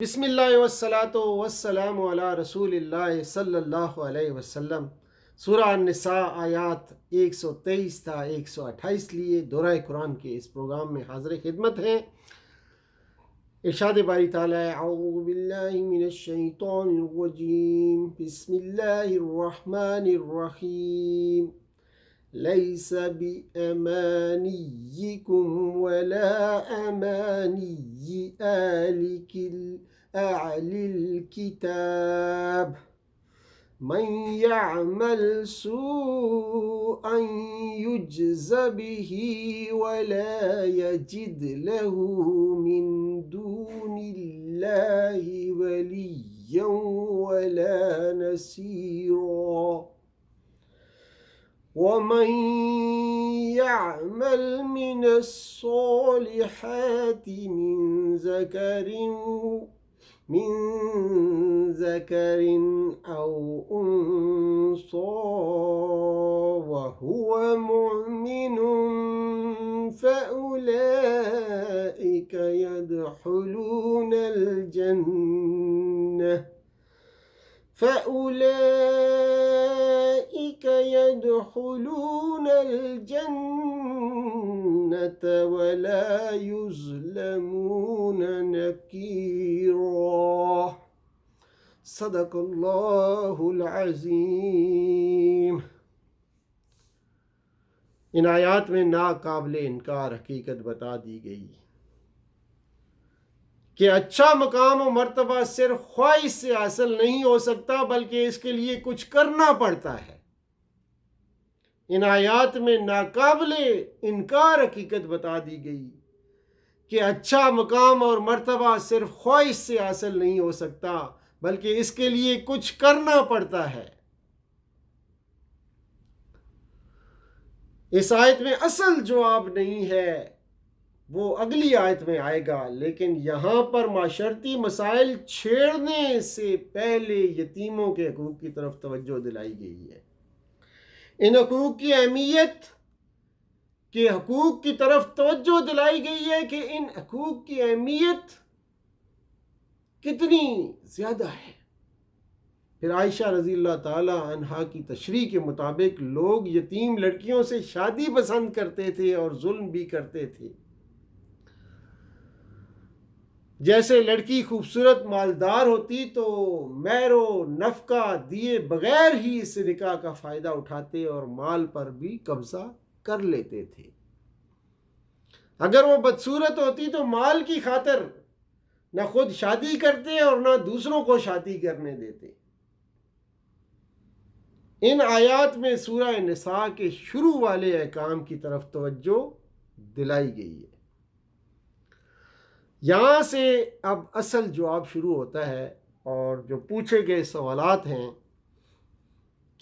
بسم اللہ والصلاۃ والسلام علی رسول اللہ صلی اللہ علیہ وسلم۔ سورہ النساء آیات 123 تا 128 لیے دورہ قرآن کے اس پروگرام میں حاضر خدمت ہیں۔ ارشاد باری تعالیٰ اعوذ باللہ من الشیطان الرجیم، بسم اللہ الرحمن الرحیم۔ لیس بأمانیکم ولا امانی أهل الكتاب من يعمل سوءا يجز به ولا يجد له من دون الله وليا ولا نصيرا ومن يعمل من الصالحات من ذكر أو أنثى وهو مؤمن فأولئك يدخلون الجنة ولا يظلمون نقيرا۔ صدق اللہ العظیم۔ ان آیات میں ناقابل انکار حقیقت بتا دی گئی کہ اچھا مقام و مرتبہ صرف خواہش سے حاصل نہیں ہو سکتا بلکہ اس کے لیے کچھ کرنا پڑتا ہے۔ ان آیات میں ناقابل انکار حقیقت بتا دی گئی کہ اچھا مقام اور مرتبہ صرف خواہش سے حاصل نہیں ہو سکتا بلکہ اس کے لیے کچھ کرنا پڑتا ہے۔ اس آیت میں اصل جواب نہیں ہے، وہ اگلی آیت میں آئے گا، لیکن یہاں پر معاشرتی مسائل چھیڑنے سے پہلے یتیموں کے حقوق کی طرف توجہ دلائی گئی ہے۔ ان حقوق کی اہمیت کے حقوق کی طرف توجہ دلائی گئی ہے کہ ان حقوق کی اہمیت کتنی زیادہ ہے۔ پھر عائشہ رضی اللہ تعالی عنہا کی تشریح کے مطابق لوگ یتیم لڑکیوں سے شادی پسند کرتے تھے اور ظلم بھی کرتے تھے۔ جیسے لڑکی خوبصورت مالدار ہوتی تو مہر و نفقہ دیے بغیر ہی اس نکاح کا فائدہ اٹھاتے اور مال پر بھی قبضہ کر لیتے تھے۔ اگر وہ بدصورت ہوتی تو مال کی خاطر نہ خود شادی کرتے اور نہ دوسروں کو شادی کرنے دیتے۔ ان آیات میں سورہ نساء کے شروع والے احکام کی طرف توجہ دلائی گئی ہے۔ یہاں سے اب اصل جواب شروع ہوتا ہے، اور جو پوچھے گئے سوالات ہیں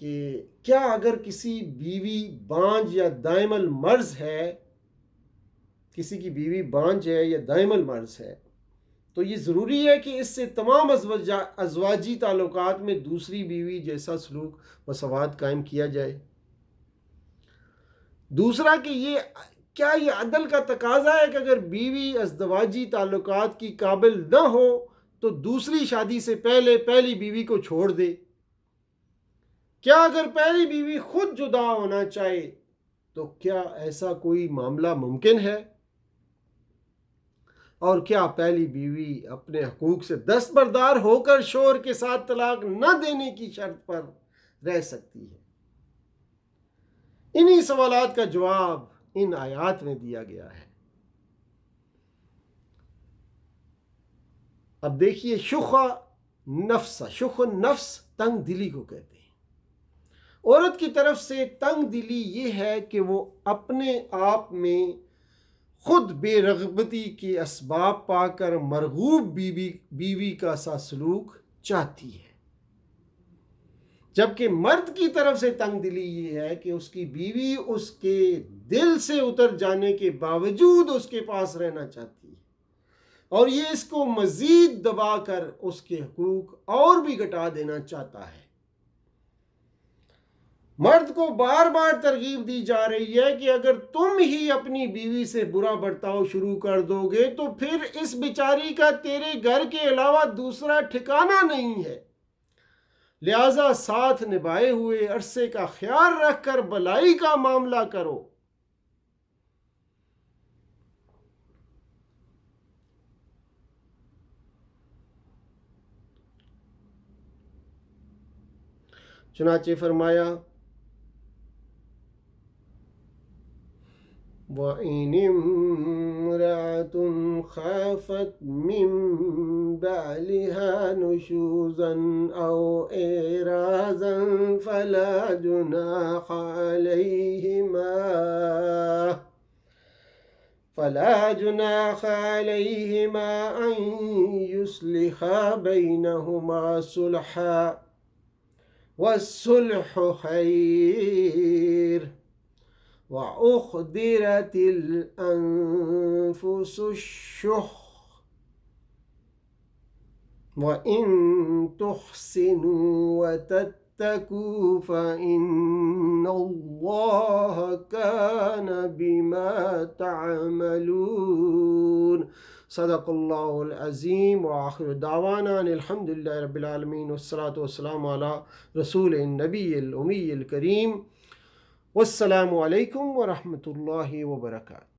کہ کیا اگر کسی بیوی بانجھ یا دائم المرض ہے، کسی کی بیوی بانجھ ہے یا دائم المرض ہے، تو یہ ضروری ہے کہ اس سے تمام ازواجی تعلقات میں دوسری بیوی جیسا سلوک مساوات قائم کیا جائے؟ دوسرا کہ کیا یہ عدل کا تقاضا ہے کہ اگر بیوی ازدواجی تعلقات کی قابل نہ ہو تو دوسری شادی سے پہلے پہلی بیوی کو چھوڑ دے؟ کیا اگر پہلی بیوی خود جدا ہونا چاہے تو کیا ایسا کوئی معاملہ ممکن ہے؟ اور کیا پہلی بیوی اپنے حقوق سے دستبردار ہو کر شوہر کے ساتھ طلاق نہ دینے کی شرط پر رہ سکتی ہے؟ انہی سوالات کا جواب ان آیات میں دیا گیا ہے۔ اب دیکھیے، شخ نفس تنگ دلی کو کہتے ہیں۔ عورت کی طرف سے تنگ دلی یہ ہے کہ وہ اپنے آپ میں خود بے رغبتی کے اسباب پا کر مرغوب بیوی کا سا سلوک چاہتی ہے، جبکہ مرد کی طرف سے تنگ دلی یہ ہے کہ اس کی بیوی اس کے دل سے اتر جانے کے باوجود اس کے پاس رہنا چاہتی ہے، اور یہ اس کو مزید دبا کر اس کے حقوق اور بھی گھٹا دینا چاہتا ہے۔ مرد کو بار بار ترغیب دی جا رہی ہے کہ اگر تم ہی اپنی بیوی سے برا برتاؤ شروع کر دو گے تو پھر اس بیچاری کا تیرے گھر کے علاوہ دوسرا ٹھکانہ نہیں ہے، لہذا ساتھ نبھائے ہوئے عرصے کا خیال رکھ کر بلائی کا معاملہ کرو۔ چنانچہ فرمایا وَإِنِ امْرَأَةٌ خَافَتْ مِنْ بَعْلِهَا نُشُوزًا أَوْ إِعْرَاضًا فلا جناح عليهما أن يصلحا بينهما صلحا والصلح خير وأحضرت الأنفس الشح وإن تحسنوا وتتقوا فإن الله كان بما تعملون۔ صدق اللہ العظیم، وآخر دعوانا ان الحمد للہ رب العالمین، والصلاة والسلام علی رسول النبی الامی الکریم، والسلام علیکم ورحمۃ اللہ وبرکاتہ۔